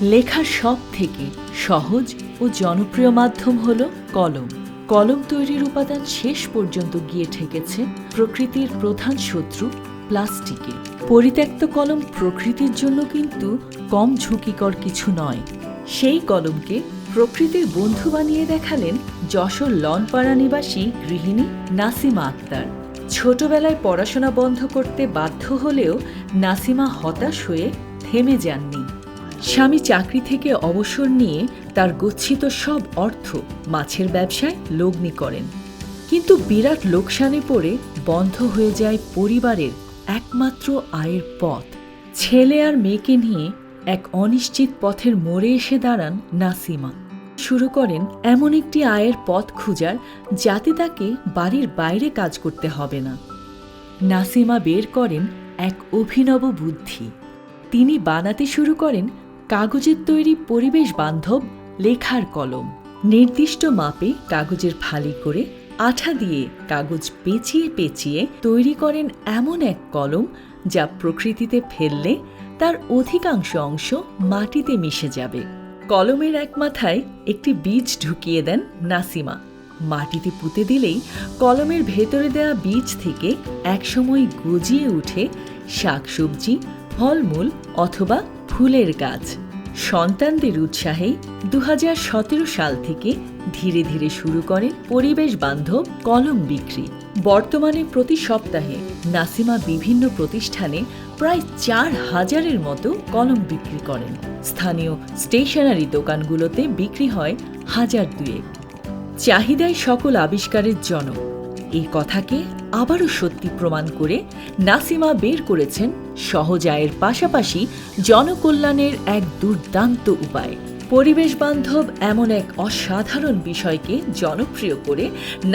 লেখার সব থেকে সহজ ও জনপ্রিয় মাধ্যম হল কলম। কলম তৈরির উপাদান শেষ পর্যন্ত গিয়ে ঠেকেছে প্রকৃতির প্রধান শত্রু প্লাস্টিকে। পরিত্যক্ত কলম প্রকৃতির জন্য কিন্তু কম ঝুঁকিকর কিছু নয়। সেই কলমকে প্রকৃতির বন্ধু বানিয়ে দেখালেন যশোর লনপাড়া নিবাসী গৃহিণী নাসিমা আক্তার। ছোটবেলায় পড়াশোনা বন্ধ করতে বাধ্য হলেও নাসিমা হতাশ হয়ে থেমে যাননি। স্বামী চাকরি থেকে অবসর নিয়ে তার গচ্ছিত সব অর্থ মাছের ব্যবসায় লগ্নি করেন, কিন্তু বিরাট লোকসানে পড়ে বন্ধ হয়ে যায় পরিবারের একমাত্র আয়ের পথ। ছেলে আর মেয়েকে নিয়ে এক অনিশ্চিত পথের মোড়ে এসে দাঁড়ান নাসিমা। শুরু করেন এমন একটি আয়ের পথ খুঁজার যাতে তাকে বাড়ির বাইরে কাজ করতে হবে না। নাসিমা বের করেন এক অভিনব বুদ্ধি। তিনি বানাতে শুরু করেন কাগজের তৈরি পরিবেশ বান্ধব লেখার কলম। নির্দিষ্ট মাপে কাগজের ফালি করে আঠা দিয়ে কাগজ পেঁচিয়ে পেঁচিয়ে তৈরি করেন এমন এক কলম যা প্রকৃতিতে ফেললে তার অধিকাংশ অংশ মাটিতে মিশে যাবে। কলমের এক মাথায় একটি বীজ ঢুকিয়ে দেন নাসিমা। মাটিতে পুঁতে দিলেই কলমের ভেতরে দেওয়া বীজ থেকে একসময় গজিয়ে উঠে শাকসবজি, ফলমূল অথবা ফুলের গাছ। সন্তানদের উৎসাহেই 2017 সাল থেকে ধীরে ধীরে শুরু করেন পরিবেশ বান্ধব কলম বিক্রি। বর্তমানে প্রতি সপ্তাহে নাসিমা বিভিন্ন প্রতিষ্ঠানে প্রায় 4000-এর মতো কলম বিক্রি করেন। স্থানীয় স্টেশনারি দোকানগুলোতে বিক্রি হয় 1000-2। চাহিদায় সকল আবিষ্কারের জনক, এই কথাকে আবারও সত্যি প্রমাণ করে নাসিমা বের করেছেন সহজ আয়ের পাশাপাশি জনকল্যাণের এক দুর্দান্ত উপায়। পরিবেশ বান্ধব এমন এক অসাধারণ বিষয়কে জনপ্রিয় করে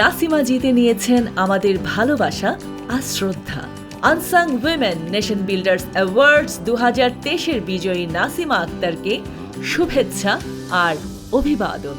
নাসিমা জিতে নিয়েছেন আমাদের ভালোবাসা আর শ্রদ্ধা। Unsung women nation builders awards 2023-এর বিজয়ী নাসিমা আক্তারকে শুভেচ্ছা আর অভিবাদন।